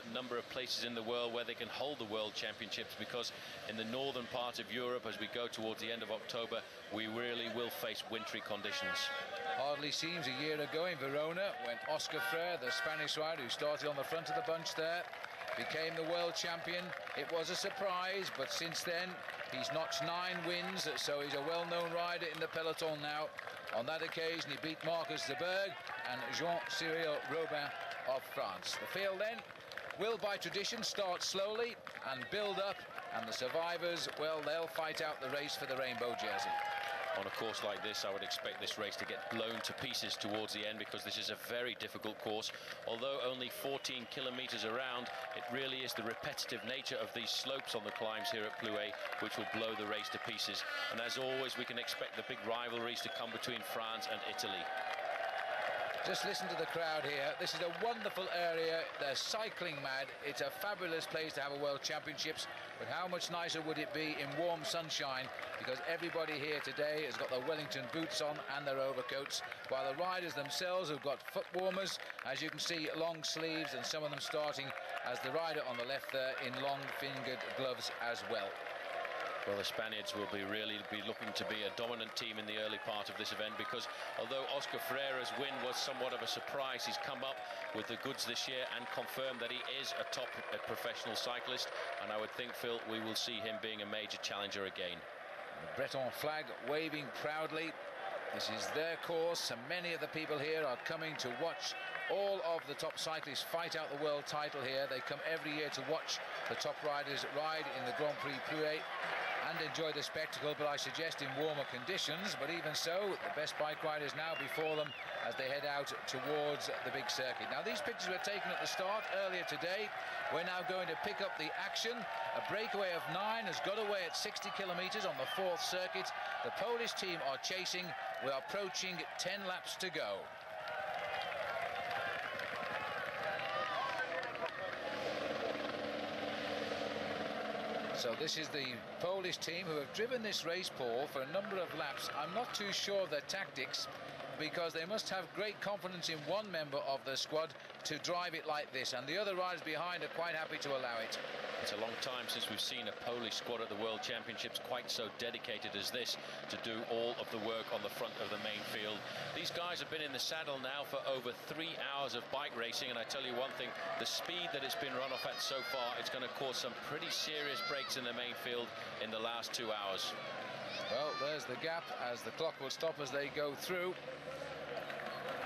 a number of places in the world where they can hold the World Championships, because in the northern part of Europe, as we go towards the end of October, we really will face wintry conditions. Hardly seems a year ago in Verona when Oscar Freire, the Spanish rider who started on the front of the bunch there, became the world champion. It was a surprise, but since then he's notched 9 wins, so he's a well-known rider in the peloton now. On that occasion he beat Marcus de Berg and Jean-Cyril Robin of France. The field then will, by tradition, start slowly and build up, and the survivors, well, they'll fight out the race for the rainbow jersey. On a course like this, I would expect this race to get blown to pieces towards the end, because this is a very difficult course. Although only 14 kilometers around, it really is the repetitive nature of these slopes on the climbs here at Plouay which will blow the race to pieces. And as always, we can expect the big rivalries to come between France and Italy. Just listen to the crowd here. This is a wonderful area. They're cycling mad. It's a fabulous place to have a World Championships, but how much nicer would it be in warm sunshine, because everybody here today has got their Wellington boots on and their overcoats, while the riders themselves have got foot warmers, as you can see, long sleeves, and some of them starting, as the rider on the left there, in long-fingered gloves as well. Well, the Spaniards will really be looking to be a dominant team in the early part of this event, because although Oscar Freira's win was somewhat of a surprise, he's come up with the goods this year and confirmed that he is a top professional cyclist, and I would think, Phil, we will see him being a major challenger again. The Breton flag waving proudly. This is their course, and many of the people here are coming to watch all of the top cyclists fight out the world title here. They come every year to watch the top riders ride in the Grand Prix Plouay and enjoy the spectacle, but I suggest in warmer conditions. But even so, the best bike riders now before them as they head out towards the big circuit. Now, these pictures were taken at the start earlier today. We're now going to pick up the action. A breakaway of 9 has got away at 60 kilometers on the 4th circuit. The Polish team are chasing. We are approaching 10 laps to go. So this is the Polish team who have driven this race, Paul, for a number of laps. I'm not too sure of their tactics, because they must have great confidence in one member of the squad to drive it like this, and the other riders behind are quite happy to allow it. It's a long time since we've seen a Polish squad at the World Championships quite so dedicated as this to do all of the work on the front of the main field. These guys have been in the saddle now for over 3 hours of bike racing, and I tell you one thing, the speed that it's been run off at so far, it's going to cause some pretty serious breaks in the main field in the last 2 hours. Well, there's the gap, as the clock will stop as they go through.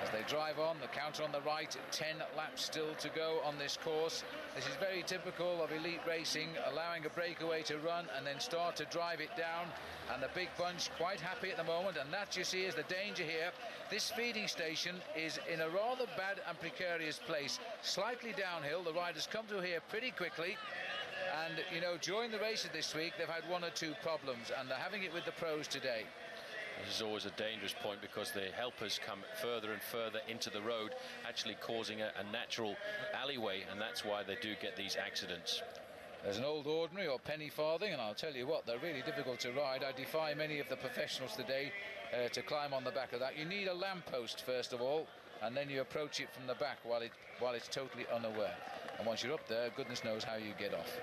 As they drive on, the counter on the right, 10 laps still to go on this course. This is very typical of elite racing, allowing a breakaway to run and then start to drive it down. And the big bunch quite happy at the moment, and that, you see, is the danger here. This feeding station is in a rather bad and precarious place, slightly downhill. The riders come through here pretty quickly. And, you know, during the races this week, they've had 1 or 2 problems, and they're having it with the pros today. This is always a dangerous point, because the helpers come further and further into the road, actually causing a natural alleyway, and that's why they do get these accidents. There's an old ordinary or penny farthing, and I'll tell you what, they're really difficult to ride. I defy many of the professionals today to climb on the back of that. You need a lamppost first of all, and then you approach it from the back while it's totally unaware. And once you're up there, goodness knows how you get off.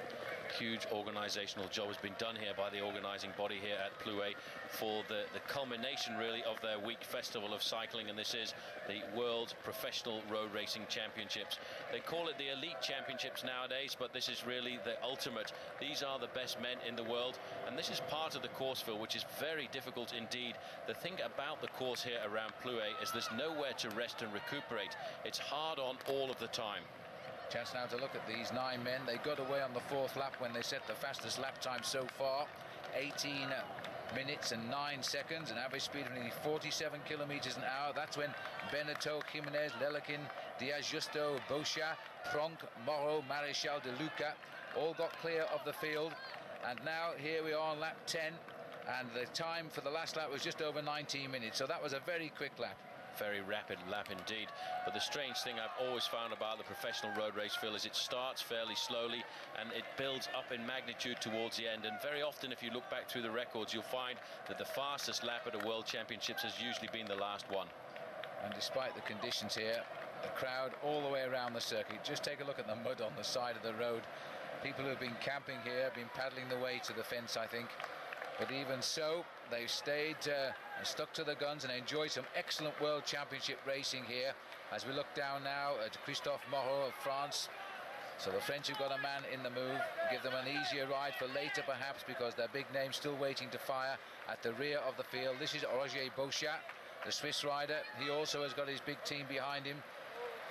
Huge organisational job has been done here by the organising body here at Plouay for the culmination, really, of their week festival of cycling, and this is the World Professional Road Racing Championships. They call it the Elite Championships nowadays, but this is really the ultimate. These are the best men in the world, and this is part of the course, Phil, which is very difficult indeed. The thing about the course here around Plouay is there's nowhere to rest and recuperate. It's hard on all of the time. Chance now to look at these 9 men. They got away on the 4th lap when they set the fastest lap time so far, 18 minutes and 9 seconds, an average speed of nearly 47 kilometers an hour. That's when Benetton, Jimenez, Lelekin, Diaz Justo, Bochat, Pronk, Moreau, Maréchal de Luca all got clear of the field. And now here we are on lap 10, and the time for the last lap was just over 19 minutes, so that was a very quick lap. Very rapid lap indeed. But the strange thing I've always found about the professional road race, Phil, is it starts fairly slowly and it builds up in magnitude towards the end. And very often, if you look back through the records, you'll find that the fastest lap at a World Championships has usually been the last one. And despite the conditions here, the crowd all the way around the circuit. Just take a look at the mud on the side of the road. People who have been camping here have been paddling the way to the fence, I think. But even so, they've stayed and stuck to the guns and enjoyed some excellent World Championship racing here. As we look down now at Christophe Moreau of France. So the French have got a man in the move. Give them an easier ride for later, perhaps, because their big name still waiting to fire at the rear of the field. This is Roger Beauchat, the Swiss rider. He also has got his big team behind him.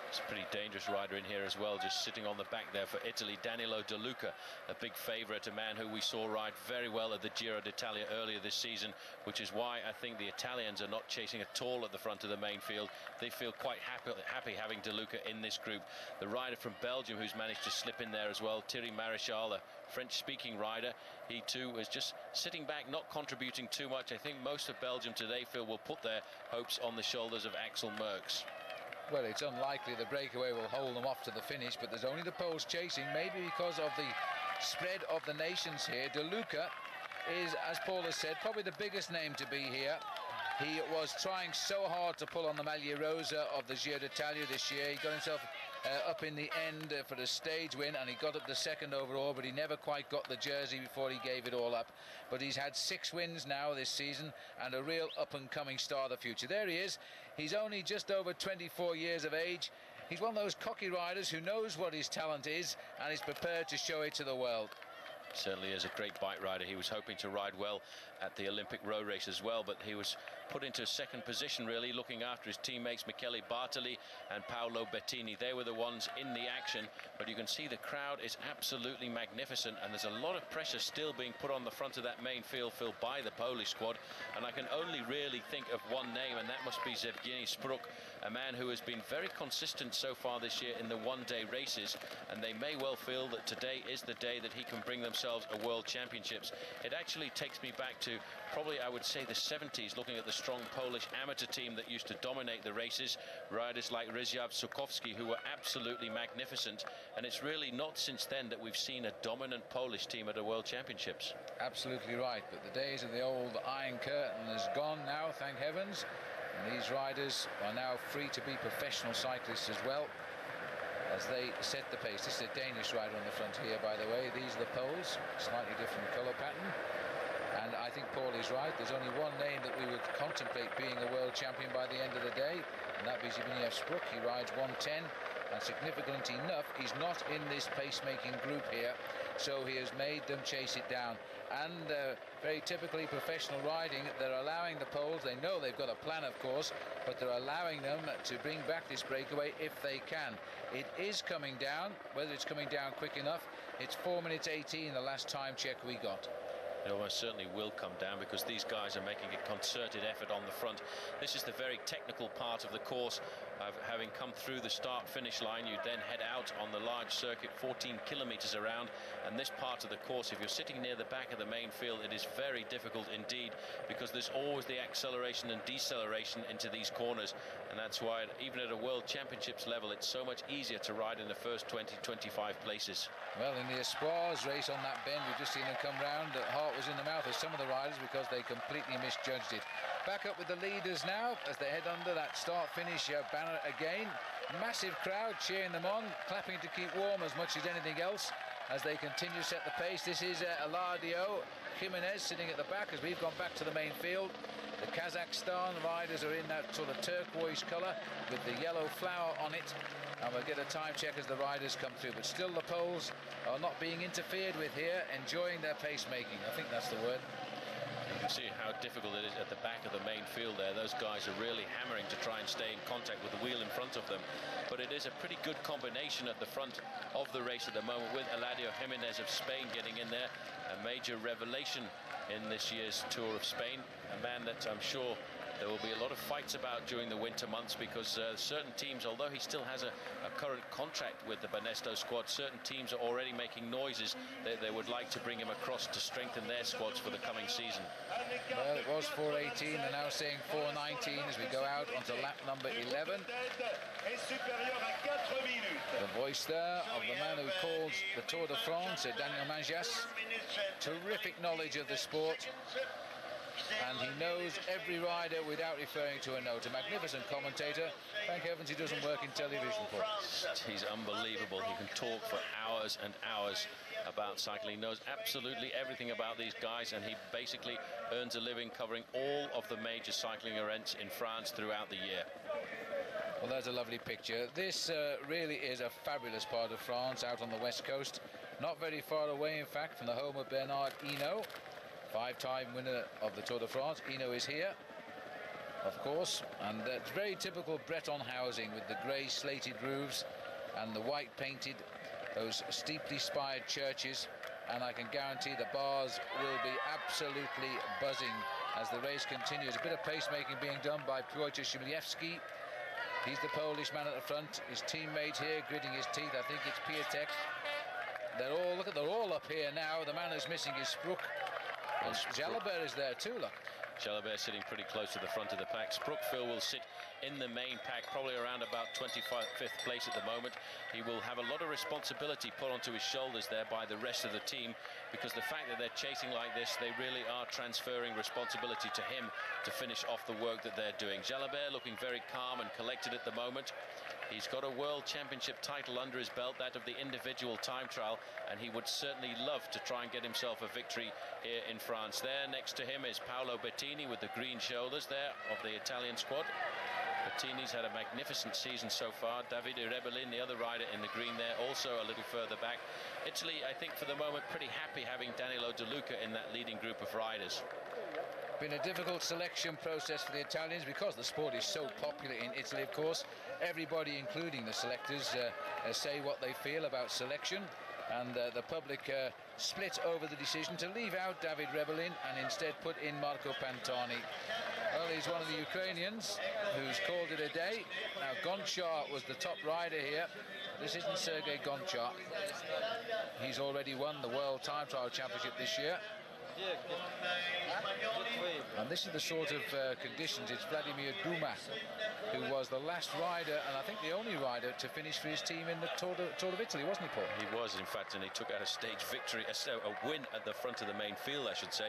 It's a pretty dangerous rider in here as well, just sitting on the back there for Italy. Danilo De Luca, a big favourite, a man who we saw ride very well at the Giro d'Italia earlier this season, which is why I think the Italians are not chasing at all at the front of the main field. They feel quite happy having De Luca in this group. The rider from Belgium who's managed to slip in there as well, Thierry Maréchal, a French-speaking rider, he too is just sitting back, not contributing too much. I think most of Belgium today, Phil, will put their hopes on the shoulders of Axel Merckx. Well, it's unlikely the breakaway will hold them off to the finish, but there's only the Poles chasing, maybe because of the spread of the nations here. De Luca is, as Paul has said, probably the biggest name to be here. He was trying so hard to pull on the Maglia Rosa of the Giro d'Italia this year. He got himself up in the end for the stage win, and he got up the second overall, but he never quite got the jersey before he gave it all up. But he's had 6 wins now this season and a real up-and-coming star of the future. There he is. He's only just over 24 years of age. He's one of those cocky riders who knows what his talent is and is prepared to show it to the world. Certainly is a great bike rider. He was hoping to ride well at the Olympic road race as well, but he was put into second position, really, looking after his teammates Michele Bartoli and Paolo Bettini. They were the ones in the action, but you can see the crowd is absolutely magnificent, and there's a lot of pressure still being put on the front of that main field, Phil, by the Polish squad. And I can only really think of one name, and that must be Zbigniew Spruk, a man who has been very consistent so far this year in the one-day races, and they may well feel that today is the day that he can bring themselves a World Championships. It actually takes me back to probably, I would say, the 70s, looking at the strong Polish amateur team that used to dominate the races, riders like Ryszard Sukowski, who were absolutely magnificent, and it's really not since then that we've seen a dominant Polish team at a World Championships. Absolutely right, but the days of the old Iron Curtain has gone now, thank heavens, and these riders are now free to be professional cyclists as well as they set the pace. This is a Danish rider on the front here, by the way. These are the Poles, slightly different colour pattern. And I think Paul is right. There's only one name that we would contemplate being a world champion by the end of the day, and that is Zbigniew Spruk. He rides 1:10, and significant enough, he's not in this pacemaking group here, so he has made them chase it down. And very typically professional riding, they're allowing the Poles, they know they've got a plan, of course, but they're allowing them to bring back this breakaway if they can. It is coming down. Whether it's coming down quick enough, it's 4:18 the last time check we got. It almost certainly will come down, because these guys are making a concerted effort on the front. This is the very technical part of the course. Having come through the start-finish line, you then head out on the large circuit, 14 kilometers around, and this part of the course, if you're sitting near the back of the main field, it is very difficult indeed, because there's always the acceleration and deceleration into these corners, and that's why even at a World Championships level, it's so much easier to ride in the first 20-25 places. Well, in the Espoirs race on that bend, we've just seen them come round. The heart was in the mouth of some of the riders because they completely misjudged it. Back up with the leaders now as they head under that start-finish banner again. Massive crowd cheering them on, clapping to keep warm as much as anything else as they continue to set the pace. This is Eladio Jimenez sitting at the back as we've gone back to the main field. The Kazakhstan riders are in that sort of turquoise colour with the yellow flower on it, and we'll get a time check as the riders come through. But still the Poles are not being interfered with here, enjoying their pacemaking. I think that's the word. You can see how difficult it is at the back of the main field there. Those guys are really hammering to try and stay in contact with the wheel in front of them. But it is a pretty good combination at the front of the race at the moment, with Eladio Jimenez of Spain getting in there, a major revelation in this year's Tour of Spain, a man that I'm sure there will be a lot of fights about during the winter months, because certain teams, although he still has a current contract with the Banesto squad, certain teams are already making noises that they would like to bring him across to strengthen their squads for the coming season. Well, it was 4:18, they're now saying 4:19 as we go out onto lap number 11. The voice there of the man who calls the Tour de France, Daniel Manjas. Terrific knowledge of the sport. and he knows every rider without referring to a note. A magnificent commentator. Thank heavens he doesn't work in television, Paul. He's unbelievable. He can talk for hours and hours about cycling. He knows absolutely everything about these guys, and he basically earns a living covering all of the major cycling events in France throughout the year. Well, there's a lovely picture. This really is a fabulous part of France, out on the west coast. Not very far away, in fact, from the home of Bernard Hinault, five-time winner of the Tour de France. Hinault is here, of course, and it's very typical Breton housing with the grey slated roofs and the white painted, those steeply spired churches. And I can guarantee the bars will be absolutely buzzing as the race continues. A bit of pacemaking being done by Piotr Szymlewski. He's the Polish man at the front. His teammate here gritting his teeth. I think it's Piatek. They're all up here now. The man who's missing is Sprook. And Jalabert is there too, look. Jalabert sitting pretty close to the front of the pack. Sprookville will sit in the main pack, probably around about 25th place at the moment. He will have a lot of responsibility put onto his shoulders there by the rest of the team, because the fact that they're chasing like this, they really are transferring responsibility to him to finish off the work that they're doing. Jalabert looking very calm and collected at the moment. He's got a World Championship title under his belt, that of the individual time trial, and he would certainly love to try and get himself a victory here in France. There next to him is Paolo Bettini with the green shoulders there of the Italian squad. Bettini's had a magnificent season so far. Davide Rebellin, the other rider in the green there, also a little further back. Italy, I think for the moment, pretty happy having Danilo De Luca in that leading group of riders. Been a difficult selection process for the Italians because the sport is so popular in Italy, of course. Everybody, including the selectors, say what they feel about selection, and the public split over the decision to leave out David Rebellin and instead put in Marco Pantani. Well, he's one of the Ukrainians who's called it a day. Now, Gonchar was the top rider here. This isn't Sergei Gonchar. He's already won the World Time Trial Championship this year. And this is the sort of conditions. It's Vladimir Duma, who was the last rider, and I think the only rider to finish for his team in the Tour of Italy, wasn't he, Paul? He was, in fact, and he took out a stage victory, a win at the front of the main field, I should say,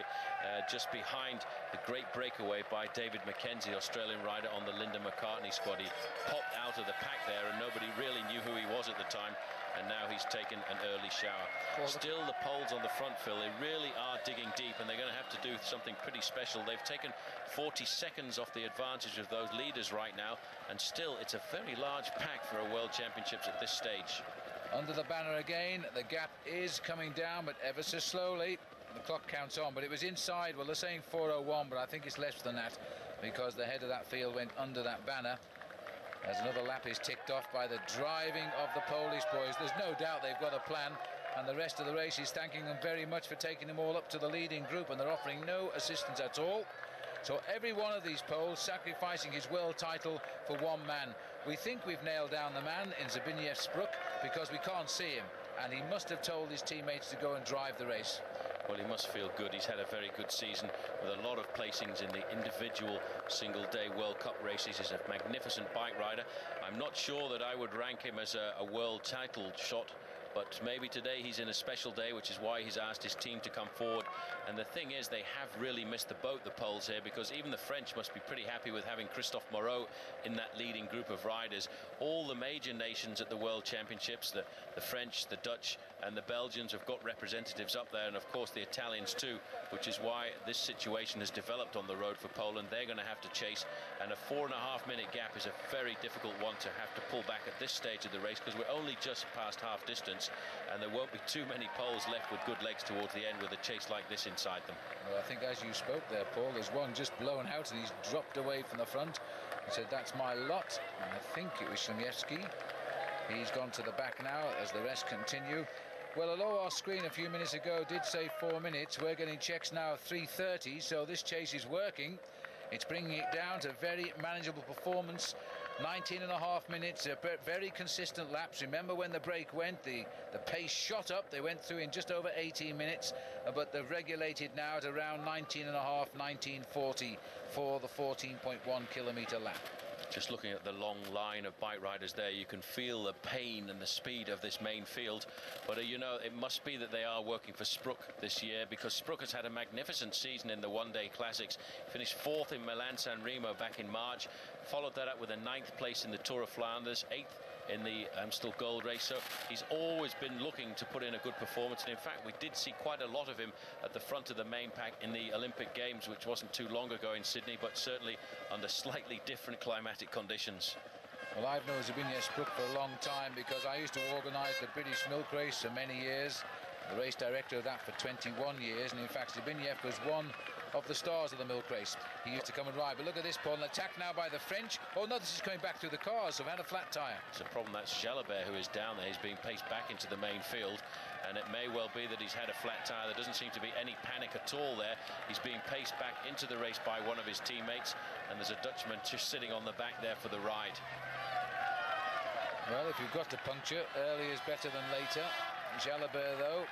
just behind the great breakaway by David Mackenzie, Australian rider on the Linda McCartney squad. He popped out of the pack there, and nobody really knew who he was at the time. And now he's taken an early shower. Still the poles on the front, Phil, they really are digging deep, and they're going to have to do something pretty special. They've taken 40 seconds off the advantage of those leaders right now, and still it's a very large pack for a World Championships at this stage. Under the banner again, the gap is coming down, but ever so slowly. The clock counts on, but it was inside. Well, they're saying 4:01, but I think it's less than that, because the head of that field went under that banner. As another lap is ticked off by the driving of the Polish boys. There's no doubt they've got a plan, and the rest of the race is thanking them very much for taking them all up to the leading group, and they're offering no assistance at all. So every one of these Poles sacrificing his world title for one man. We think we've nailed down the man in Zbigniew Sprook because we can't see him, and he must have told his teammates to go and drive the race. Well, he must feel good. He's had a very good season with a lot of placings in the individual single-day World Cup races. He's a magnificent bike rider. I'm not sure that I would rank him as a world title shot, but maybe today he's in a special day, which is why he's asked his team to come forward. And the thing is, they have really missed the boat, the Poles here, because even the French must be pretty happy with having Christophe Moreau in that leading group of riders. All the major nations at the World Championships, the French, the Dutch and the Belgians have got representatives up there, and of course the Italians too, which is why this situation has developed on the road for Poland. They're going to have to chase, and a 4.5-minute gap is a very difficult one to have to pull back at this stage of the race, because we're only just past half distance, and there won't be too many Poles left with good legs towards the end with a chase like this inside them. Well, I think as you spoke there, Paul, there's one just blown out and he's dropped away from the front. He said, "That's my lot." And I think it was Szymlewski. He's gone to the back now as the rest continue. Well, although our screen a few minutes ago did say 4 minutes, we're getting checks now 3:30, so this chase is working. It's bringing it down to very manageable performance. 19.5 minutes, very consistent laps. Remember when the break went, the pace shot up. They went through in just over 18 minutes, but they've regulated now at around 19.5, 19:40 for the 14.1 kilometre lap. Just looking at the long line of bike riders there, you can feel the pain and the speed of this main field. But you know, it must be that they are working for Sprook this year, because Sprook has had a magnificent season in the one-day classics. Finished 4th in Milan-San Remo back in March, followed that up with a 9th place in the Tour of Flanders, 8th in the Amstel Gold Race. So he's always been looking to put in a good performance, and in fact we did see quite a lot of him at the front of the main pack in the Olympic Games, which wasn't too long ago in Sydney, but certainly under slightly different climatic conditions. Well, I've known Zbigniew Sprook for a long time because I used to organise the British Milk Race for many years, the race director of that for 21 years, and in fact Zbigniew was one of the stars of the milk race. He used to come and ride. But look at this, Paul, an attack now by the French. Oh no, this is coming back through the cars, so we've had a flat tyre. It's a problem. That's Jalabert who is down there. He's being paced back into the main field, and it may well be that he's had a flat tyre. There doesn't seem to be any panic at all there. He's being paced back into the race by one of his teammates, and there's a Dutchman just sitting on the back there for the ride. Well, if you've got to puncture, early is better than later. Jalabert, though,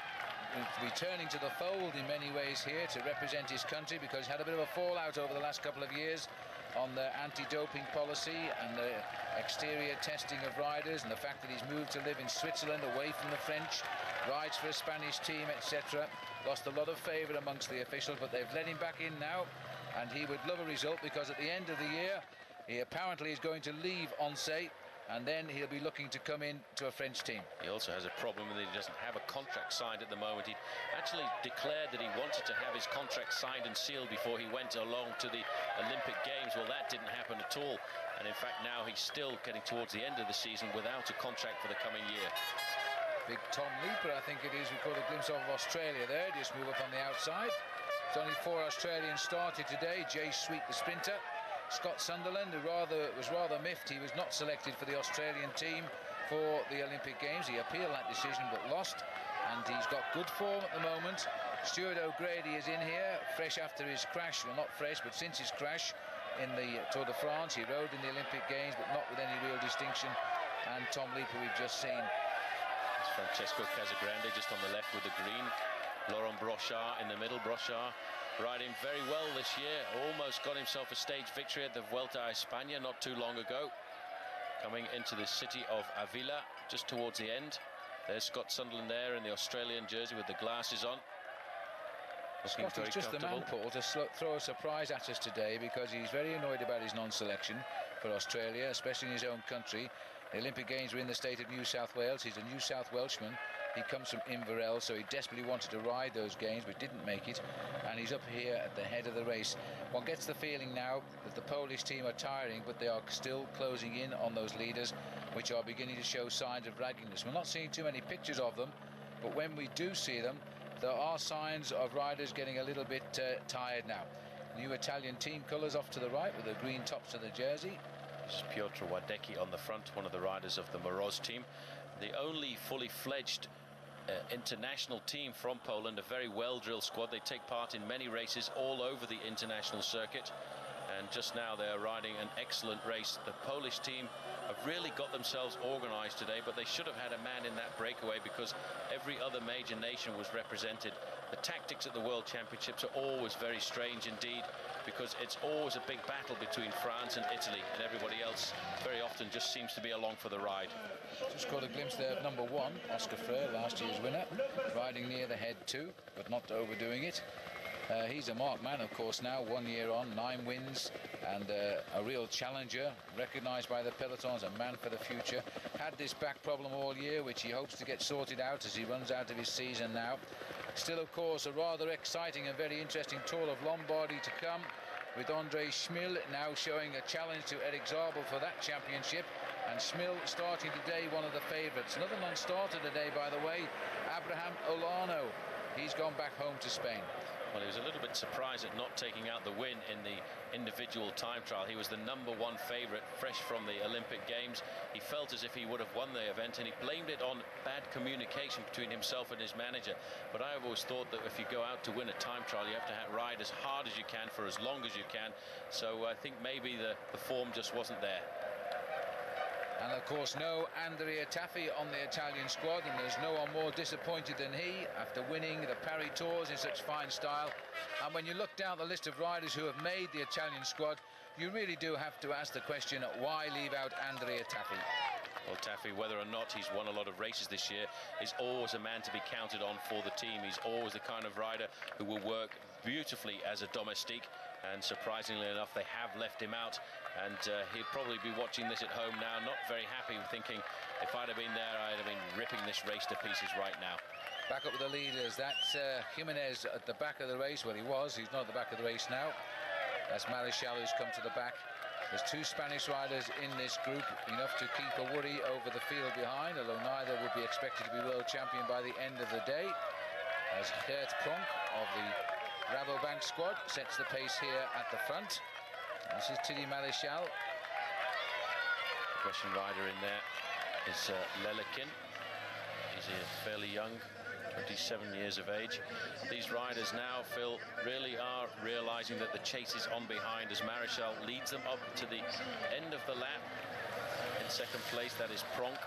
returning to the fold in many ways here to represent his country, because he had a bit of a fallout over the last couple of years on the anti-doping policy and the exterior testing of riders, and the fact that he's moved to live in Switzerland away from the French, rides for a Spanish team, etc. Lost a lot of favour amongst the officials, but they've let him back in now, and he would love a result, because at the end of the year he apparently is going to leave Oncé, and then he'll be looking to come in to a French team. He also has a problem that he doesn't have a contract signed at the moment. He actually declared that he wanted to have his contract signed and sealed before he went along to the Olympic Games. Well, that didn't happen at all, and in fact now he's still getting towards the end of the season without a contract for the coming year. Big Tom Leeper, I think it is. We caught a glimpse of Australia there. Just move up on the outside. There's only 4 Australians started today. Jay Sweet, the sprinter. Scott Sunderland, who was rather miffed he was not selected for the Australian team for the Olympic Games. He appealed that decision but lost, and he's got good form at the moment. Stuart O'Grady is in here, fresh after his crash. Well, not fresh, but since his crash in the Tour de France. He rode in the Olympic Games, but not with any real distinction. And Tom Leeper we've just seen. It's Francesco Casagrande just on the left with the green. Laurent Brochard in the middle. Brochard riding very well this year, almost got himself a stage victory at the Vuelta a España not too long ago. Coming into the city of Avila just towards the end. There's Scott Sunderland there in the Australian jersey with the glasses on. Scott is just the man, Paul, to throw a surprise at us today, because he's very annoyed about his non-selection for Australia, especially in his own country. The Olympic Games were in the state of New South Wales. He's a New South Welshman. He comes from Inverell, so he desperately wanted to ride those games but didn't make it, and he's up here at the head of the race. One gets the feeling now that the Polish team are tiring, but they are still closing in on those leaders, which are beginning to show signs of raggedness. We're not seeing too many pictures of them, but when we do see them, there are signs of riders getting a little bit tired now. New Italian team colours off to the right with the green tops of the jersey. This is Piotr Wadecki on the front, one of the riders of the Moroz team. The only fully fledged international team from Poland, a very well-drilled squad. They take part in many races all over the international circuit, and just now they're riding an excellent race. The Polish team have really got themselves organised today, but they should have had a man in that breakaway, because every other major nation was represented. The tactics at the World Championships are always very strange indeed, because it's always a big battle between France and Italy, and everybody else very often just seems to be along for the ride. Just got a glimpse there of number 1, Oscar Freire, last year's winner, riding near the head too, but not overdoing it. He's a marked man, of course, now, 1 year on, 9 wins, and a real challenger, recognised by the pelotons, a man for the future. Had this back problem all year, which he hopes to get sorted out as he runs out of his season now. Still, of course, a rather exciting and very interesting Tour of Lombardy to come, with André Schmil now showing a challenge to Eric Zabel for that championship, and Schmil starting today, one of the favourites. Another non-starter today, by the way, Abraham Olano. He's gone back home to Spain. Well, he was a little bit surprised at not taking out the win in the individual time trial. He was the #1 favourite, fresh from the Olympic Games. He felt as if he would have won the event, and he blamed it on bad communication between himself and his manager. But I have always thought that if you go out to win a time trial, you have to ride as hard as you can for as long as you can. So I think maybe the form just wasn't there. And of course, no Andrea Taffi on the Italian squad, and there's no one more disappointed than he after winning the Paris Tours in such fine style. And when you look down the list of riders who have made the Italian squad, you really do have to ask the question, why leave out Andrea Taffy? Well, Taffy, whether or not he's won a lot of races this year, is always a man to be counted on for the team. He's always the kind of rider who will work beautifully as a domestique, and surprisingly enough, they have left him out, and he'll probably be watching this at home now, not very happy, thinking, if I'd have been there, I'd have been ripping this race to pieces right now. Back up with the leaders. That's Jimenez at the back of the race. Well, he was. He's not at the back of the race now. That's Marichal who's come to the back. There's two Spanish riders in this group, enough to keep a worry over the field behind, although neither would be expected to be world champion by the end of the day. As Gert Pronk of the Rabobank squad sets the pace here at the front. This is Tilly Marichal. Russian rider in there is Lelekin. He's fairly young, 27 years of age. These riders now, Phil, really are realizing that the chase is on behind as Marichal leads them up to the end of the lap. In second place, that is Pronk.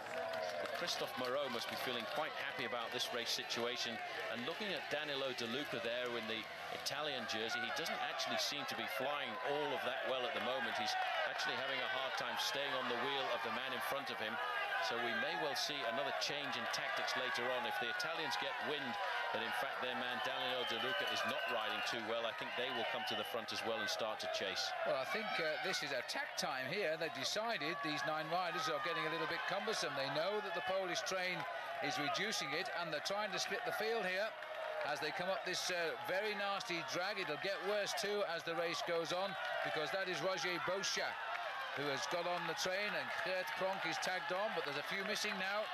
But Christophe Moreau must be feeling quite happy about this race situation. And looking at Danilo De Luca there in the Italian jersey, he doesn't actually seem to be flying all of that well at the moment. He's actually having a hard time staying on the wheel of the man in front of him. So we may well see another change in tactics later on. If the Italians get wind that in fact their man Danilo De Luca is not riding too well, I think they will come to the front as well and start to chase. Well, I think this is attack time here. They've decided these 9 riders are getting a little bit cumbersome. They know that the Polish train is reducing it, and they're trying to split the field here as they come up this very nasty drag. It'll get worse too as the race goes on, because that is Roger Bochat who has got on the train, and Gert Pronk is tagged on, but there's a few missing now.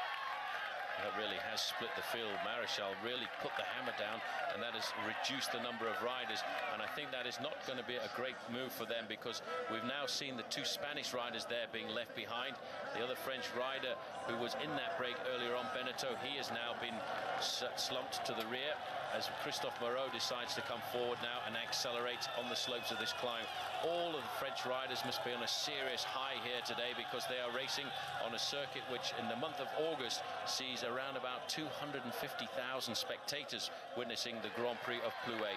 That really has split the field. Marichal really put the hammer down, and that has reduced the number of riders, and I think that is not going to be a great move for them, because we've now seen the 2 Spanish riders there being left behind. The other French rider who was in that break earlier on, Beneteau, he has now been slumped to the rear as Christophe Moreau decides to come forward now and accelerate on the slopes of this climb. All of the French riders must be on a serious high here today, because they are racing on a circuit which in the month of August sees around about 250,000 spectators witnessing the Grand Prix of Plouay.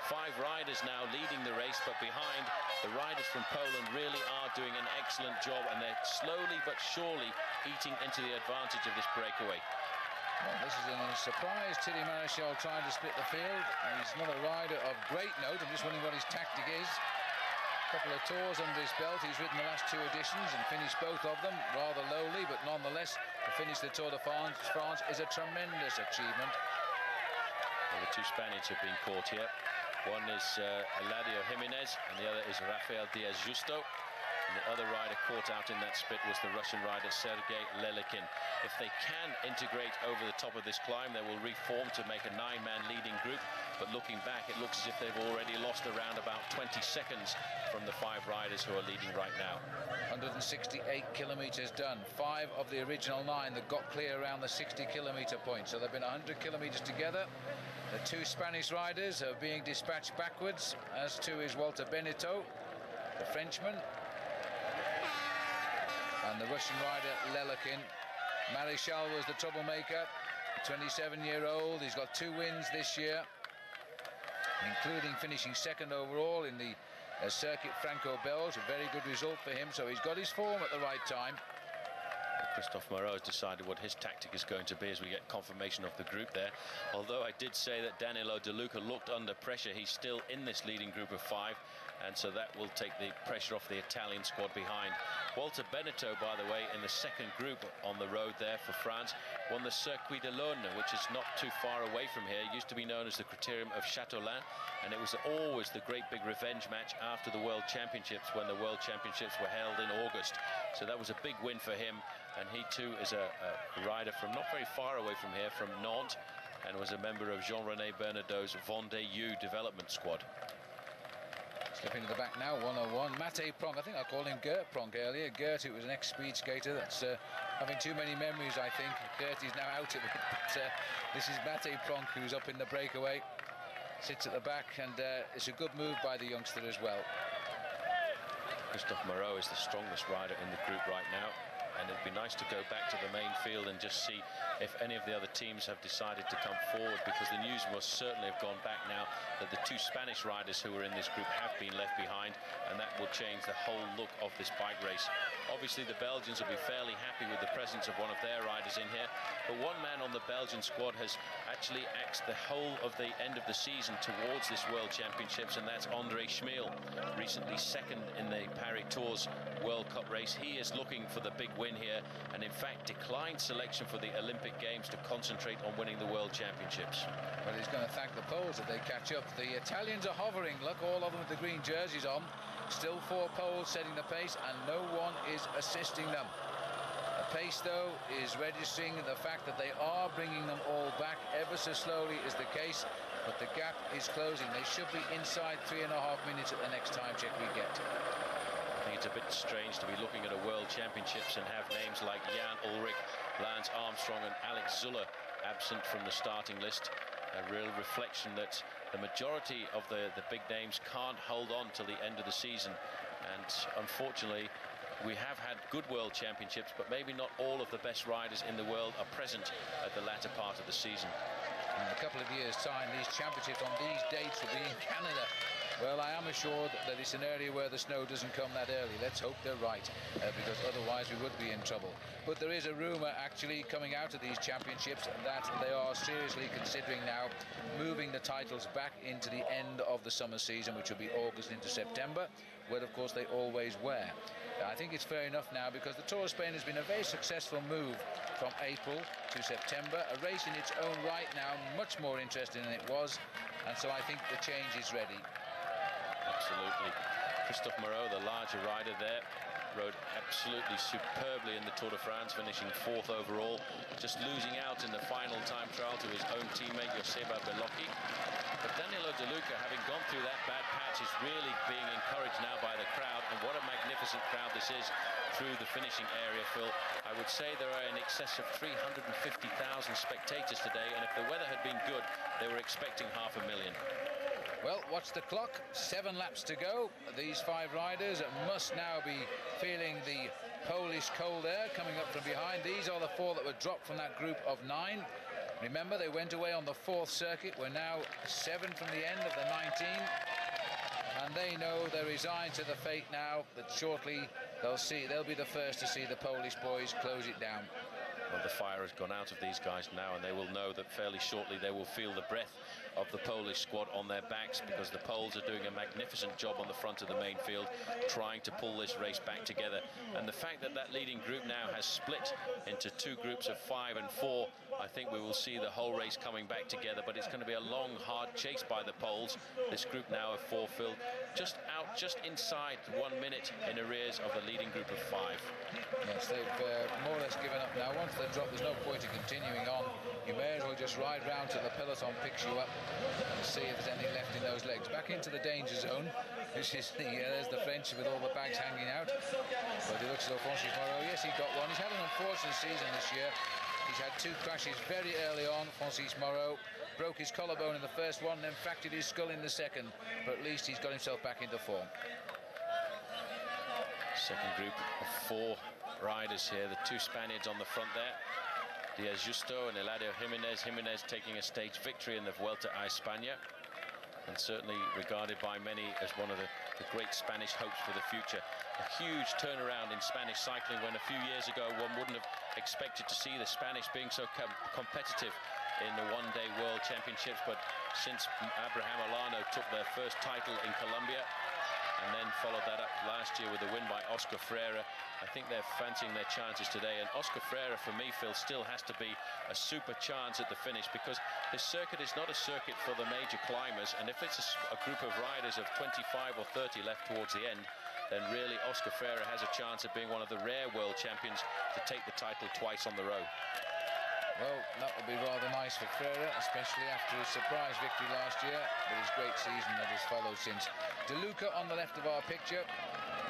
5 riders now leading the race, but behind, the riders from Poland really are doing an excellent job, and they're slowly but surely eating into the advantage of this breakaway. Well, this is a surprise. Tilly Marichal trying to split the field. He's not a rider of great note. I'm just wondering what his tactic is. A couple of tours under his belt. He's ridden the last 2 editions and finished both of them rather lowly, but nonetheless, to finish the Tour de France is a tremendous achievement. Well, the 2 Spaniards have been caught here. One is Eladio Jimenez, and the other is Rafael Diaz Justo. And the other rider caught out in that split was the Russian rider Sergei Lelekin. If they can integrate over the top of this climb, they will reform to make a 9-man leading group. But looking back, it looks as if they've already lost around about 20 seconds from the 5 riders who are leading right now. 168 kilometres done. 5 of the original 9 that got clear around the 60-kilometre point. So they've been 100 kilometres together. The 2 Spanish riders are being dispatched backwards, as too is Walter Beneteau, the Frenchman. And the Russian rider Lelekin. Marichal was the troublemaker, 27-year-old. He's got 2 wins this year, including finishing 2nd overall in the Circuit Franco-Belge. A very good result for him, so he's got his form at the right time. Christophe Moreau has decided what his tactic is going to be as we get confirmation of the group there. Although I did say that Danilo De Luca looked under pressure, he's still in this leading group of 5, and so that will take the pressure off the Italian squad behind. Walter Beneteau, by the way, in the 2nd group on the road there for France, won the Circuit de l'Orne, which is not too far away from here. It used to be known as the Criterium of Châteaulin, and it was always the great big revenge match after the World Championships, when the World Championships were held in August. So that was a big win for him, and he too is a rider from not very far away from here, from Nantes, and was a member of Jean-René Bernado's Vendée U development squad. Slipping to the back now, 101. Mate Pronk, I think I called him Gert Pronk earlier. Gert, who was an ex-speed skater, that's having too many memories, I think. Gert is now out of it, but this is Mate Pronk, who's up in the breakaway. Sits at the back, and it's a good move by the youngster as well. Christophe Moreau is the strongest rider in the group right now. and it'd be nice to go back to the main field and just see if any of the other teams have decided to come forward, because the news must certainly have gone back now that the 2 Spanish riders who were in this group have been left behind, and that will change the whole look of this bike race. Obviously the Belgians will be fairly happy with the presence of one of their riders in here, but one man on the Belgian squad has actually axed the whole of the end of the season towards this World Championships, and that's Andre Schmiel, recently second in the Paris Tours World Cup race. He is looking for the big win here, and in fact declined selection for the Olympic Games to concentrate on winning the World Championships. Well, he's going to thank the Poles if they catch up. The Italians are hovering. Look, all of them with the green jerseys on. Still 4 Poles setting the pace, and no one is assisting them. The pace, though, is registering the fact that they are bringing them all back. Ever so slowly is the case, but the gap is closing. They should be inside 3.5 minutes at the next time check we get. I think it's a bit strange to be looking at a World Championships and have names like Jan Ullrich, Lance Armstrong and Alex Zuller absent from the starting list. A real reflection that the majority of the big names can't hold on till the end of the season, and unfortunately we have had good World Championships, but maybe not all of the best riders in the world are present at the latter part of the season. In a couple of years' time, these championships on these dates will be in Canada. Well, I am assured that it's an area where the snow doesn't come that early. Let's hope they're right, because otherwise we would be in trouble. But there is a rumour actually coming out of these championships that they are seriously considering now moving the titles back into the end of the summer season, which will be August into September, where of course they always were. I think it's fair enough now, because the Tour of Spain has been a very successful move from April to September, a race in its own right now, much more interesting than it was, and so I think the change is ready. Absolutely. Christophe Moreau, the larger rider there, rode absolutely superbly in the Tour de France, finishing 4th overall, just losing out in the final time trial to his own teammate Joseba Belocchi. But Danilo De Luca, having gone through that bad patch, is really being encouraged now by the crowd, and what a magnificent crowd this is through the finishing area, Phil. I would say there are in excess of 350,000 spectators today, and if the weather had been good, they were expecting 500,000. Well, watch the clock. 7 laps to go. These 5 riders must now be feeling the Polish cold air coming up from behind. These are the 4 that were dropped from that group of 9. Remember, they went away on the 4th circuit. We're now 7 from the end of the 19. And they know they're resigned to the fate now that shortly they'll be the first to see the Polish boys close it down. Well, the fire has gone out of these guys now, and they will know that fairly shortly they will feel the breath of the Polish squad on their backs, because the Poles are doing a magnificent job on the front of the main field, trying to pull this race back together. And the fact that that leading group now has split into 2 groups of 5 and 4, I think we will see the whole race coming back together. But it's going to be a long, hard chase by the Poles. This group now of 4, Phil, just inside 1 minute in arrears of the leading group of 5. Yes, they've more or less given up now. Once they're dropped, there's no point in continuing on. You may as well just ride round till the peloton picks you up and see if there's anything left in those legs. Back into the danger zone. This is there's the French with all the bags hanging out. But he looks at Francis Moreau. Yes, he got one. He's had an unfortunate season this year. He's had 2 crashes very early on. Francis Moreau broke his collarbone in the first one, then fractured his skull in the second. But at least he's got himself back into form. Second group of 4 riders here. The 2 Spaniards on the front there, Diaz Justo and Eladio Jimenez. Jimenez taking a stage victory in the Vuelta a España, and certainly regarded by many as one of the great Spanish hopes for the future. A huge turnaround in Spanish cycling, when a few years ago one wouldn't have expected to see the Spanish being so competitive in the one-day World Championships. But since Abraham Olano took their first title in Colombia, and then followed that up last year with a win by Oscar Freire, I think they're fancying their chances today. And Oscar Freire, for me, Phil, still has to be a super chance at the finish, because this circuit is not a circuit for the major climbers, and if it's a group of riders of 25 or 30 left towards the end, then really Oscar Freire has a chance of being one of the rare world champions to take the title twice on the row. Well, that would be rather nice for Freire, especially after his surprise victory last year, but his great season that has followed since. De Luca on the left of our picture,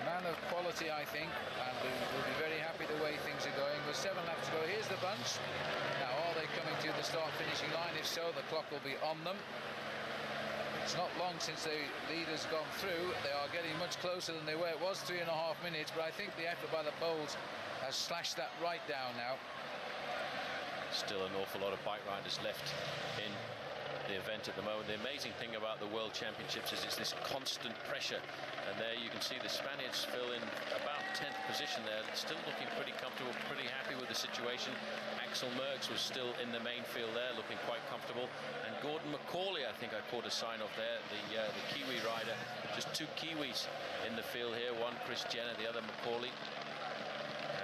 man of quality, I think, and will be very happy the way things are going. With 7 laps to go, here's the bunch. Now, are they coming to the start-finishing line? If so, the clock will be on them. It's not long since the leaders gone through. They are getting much closer than they were. It was 3.5 minutes, but I think the effort by the Poles has slashed that right down now. Still an awful lot of bike riders left in the event at the moment. The amazing thing about the World Championships is it's this constant pressure, and there you can see the Spaniards fill in about 10th position there, still looking pretty comfortable, pretty happy with the situation. Axel Merckx was still in the main field there, looking quite comfortable, and Gordon Macaulay, I think I caught a sign off there, the Kiwi rider. Just two Kiwis in the field here, one Chris Jenner, the other Macaulay.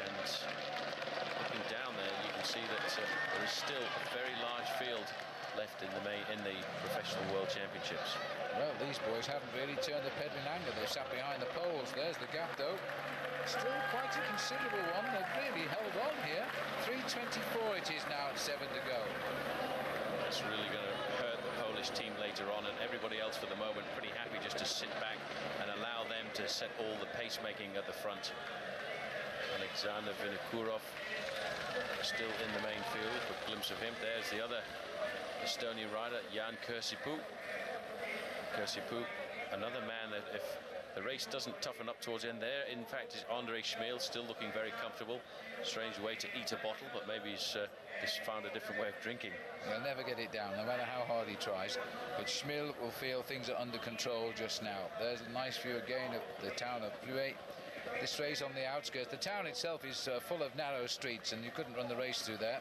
And looking down there, you can see that there is still a very large field left in the professional World Championships. Well, these boys haven't really turned the pedal in anger. They've sat behind the poles. There's the gap, though. Still quite a considerable one. They've really held on here. 3:24 it is now at 7 to go. That's really going to hurt the Polish team later on, and everybody else for the moment pretty happy just to sit back and allow them to set all the pacemaking at the front. Alexander Vinokurov still in the main field. A glimpse of him. There's the other Estonian rider, Jan Kirsipu. Kirsipu, another man that if the race doesn't toughen up towards the end there, in fact, is Andre Schmeel, still looking very comfortable. Strange way to eat a bottle, but maybe he's just found a different way of drinking. He'll never get it down, no matter how hard he tries. But Schmeel will feel things are under control just now. There's a nice view again of the town of Pluet. This race on the outskirts. The town itself is full of narrow streets, and you couldn't run the race through there.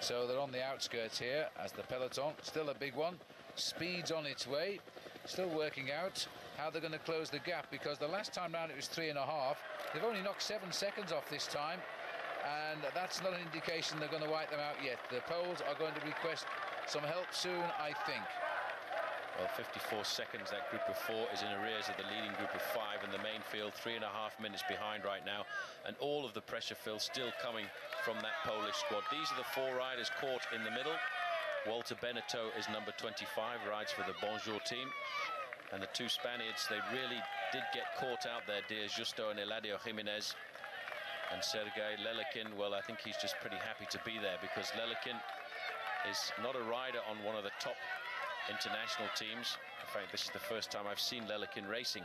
So they're on the outskirts here as the peloton, still a big one, speeds on its way, still working out how they're going to close the gap, because the last time round it was 3.5. They've only knocked 7 seconds off this time, and that's not an indication they're going to wipe them out yet. The Poles are going to request some help soon, I think. Well, 54 seconds, that group of 4 is in arrears of the leading group of 5 in the main field, 3.5 minutes behind right now, and all of the pressure, Phil, still coming from that Polish squad. These are the 4 riders caught in the middle. Walter Beneteau is number 25, rides for the Bonjour team, and the 2 Spaniards, they really did get caught out there, Diaz Justo and Eladio Jimenez. And Sergei Lelekin, well, I think he's just pretty happy to be there, because Lelekin is not a rider on one of the top international teams. In fact, this is the first time I've seen Lelekin racing,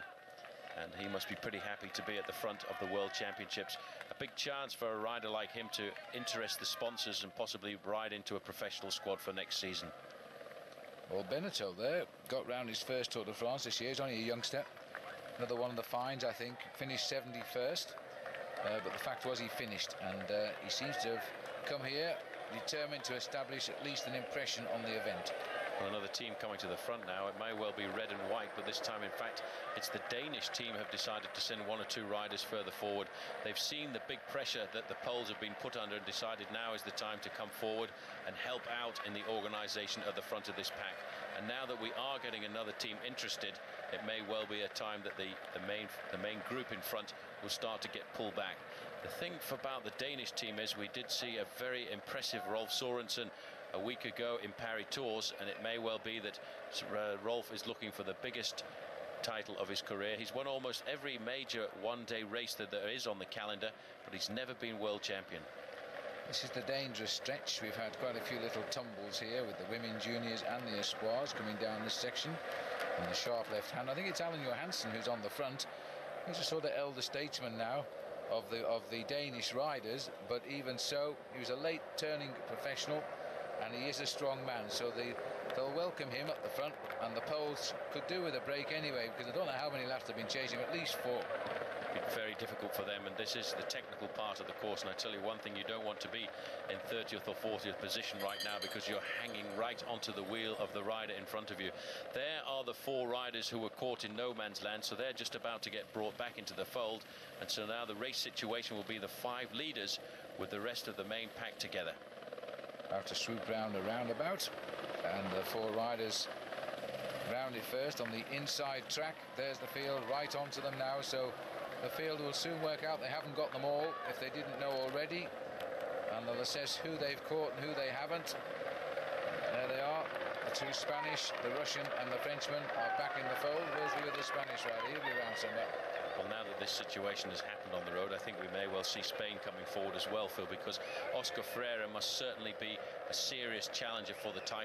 and he must be pretty happy to be at the front of the World Championships. A big chance for a rider like him to interest the sponsors and possibly ride into a professional squad for next season. Well, Beneteau there got round his first Tour de France this year. He's only a youngster. Another one of the fines, I think. Finished 71st, but the fact was he finished, and he seems to have come here determined to establish at least an impression on the event. Well, another team coming to the front now. It may well be red and white, but this time, in fact, it's the Danish team have decided to send 1 or 2 riders further forward. They've seen the big pressure that the Poles have been put under and decided now is the time to come forward and help out in the organisation at the front of this pack. And now that we are getting another team interested, it may well be a time that the main group in front will start to get pulled back. The thing about the Danish team is we did see a very impressive Rolf Sorensen a week ago in Paris Tours, and it may well be that Rolf is looking for the biggest title of his career. He's won almost every major one-day race that there is on the calendar, but he's never been world champion. This is the dangerous stretch. We've had quite a few little tumbles here with the women juniors and the espoirs coming down this section on the sharp left hand. I think it's Alan Johansson who's on the front. He's a sort of elder statesman now of the Danish riders, but even so, he was a late turning professional, and he is a strong man, so they'll welcome him at the front, and the Poles could do with a break anyway, because I don't know how many laps they've been chasing, at least 4. It's very difficult for them, and this is the technical part of the course, and I tell you one thing, you don't want to be in 30th or 40th position right now, because you're hanging right onto the wheel of the rider in front of you. There are the 4 riders who were caught in no man's land, so they're just about to get brought back into the fold, and so now the race situation will be the 5 leaders with the rest of the main pack together. Have to swoop round a roundabout, and the 4 riders round it first on the inside track. There's the field right onto them now, so the field will soon work out they haven't got them all if they didn't know already, and they'll assess who they've caught and who they haven't. There they are, the 2 Spanish, the Russian and the Frenchman are back in the fold. Where's the other Spanish rider? He'll be around somewhere. Well, now that this situation has happened on the road, I think we may well see Spain coming forward as well, Phil, because Oscar Freire must certainly be a serious challenger for the title.